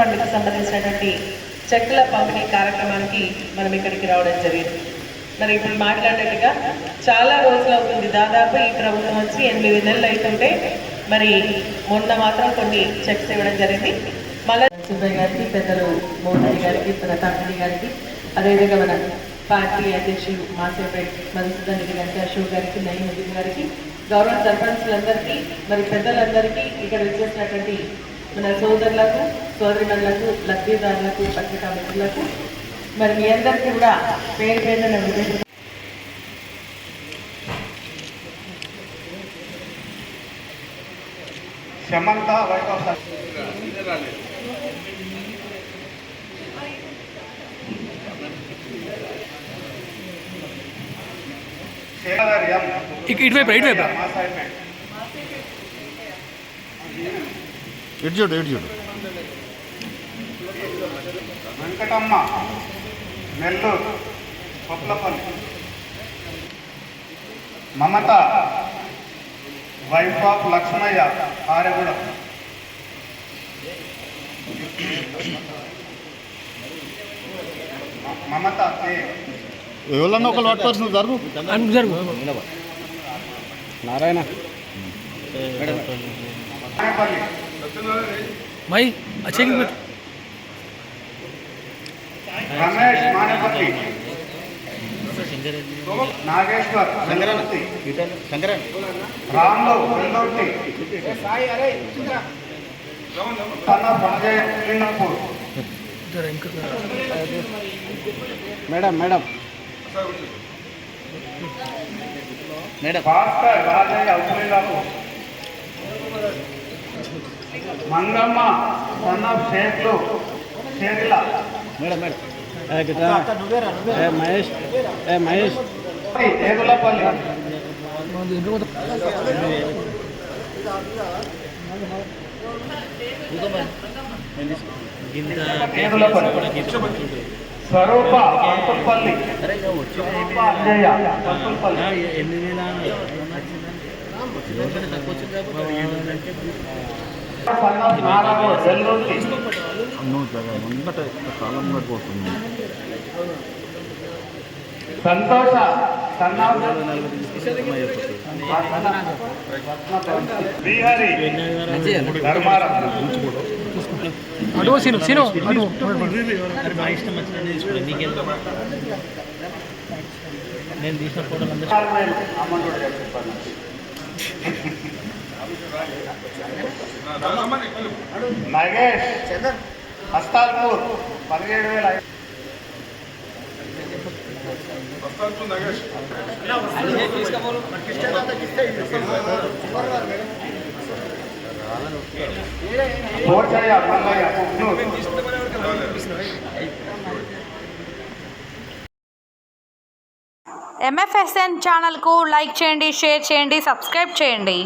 ఫండ్కి సంబంధించినటువంటి చెక్కుల పంపిణీ కార్యక్రమానికి మనం ఇక్కడికి రావడం జరిగింది. మరి ఇప్పుడు మాట్లాడినట్టుగా చాలా రోజులు అవుతుంది, దాదాపు ఈ ప్రభుత్వం వచ్చి 8 నెలలు అవుతుంటే మరి మొన్న మాత్రం కొన్ని చెక్స్ ఇవ్వడం జరిగింది. మళ్ళీ సుబ్బయ్య గారికి, పెద్దలు మోహన్ గారికి, ప్రతాప్ రెడ్డి గారికి, అదేవిధంగా మన పార్టీ అధ్యక్షులు మాసేపేట్ మధుసూదన్ రెడ్డి గారికి, అశోక్ గారికి, నయీముద్దీన్ గారికి, గౌరవ సర్పంచ్లందరికీ, మరి పెద్దలందరికీ, ఇక్కడ వచ్చేసినటువంటి మన సోదరులకు, సోదరిమణులకు, లబ్ధిదారులకు, పత్రికా మిత్రులకు, మరి మీ అందరికీ కూడా పేరు పేరున విధంగా సమంత వైట్ హౌస్ ఇటువైపు ఇటు చూడు వెంకటమ్మ నెల్లూరు కొట్లపల్లి, మమత వైఫ్ ఆఫ్ లక్ష్మయ్య ఆరెగూడ, మమత ఎవరన్నా ఒకళ్ళు పట్టుకోవాల్సిన జరుగు నారాయణ మై అచ్చేకి పెట్టు Ramesh Manepalli, Nageshwar Shankaran Ramulu Velloti, Srinapur, madam Bhaskar Rajaiah Uppulapur, Mangamma son of షేక్లు షేర్ల, మహేష్ ఏగులపల్లి, స్వరూప పంతులపల్లి, అంజయ్య పంతులపల్లి, సంతోష శ్రీహరి ధర్మారం, నేను తీసిన ఫోటోలు నగేష్ హస్తాల్పూర్ 17,000 పోచయ్య మల్లయ్య MFSN ఛానల్కు లైక్ చేయండి, షేర్ చేయండి, సబ్స్క్రైబ్ చేయండి.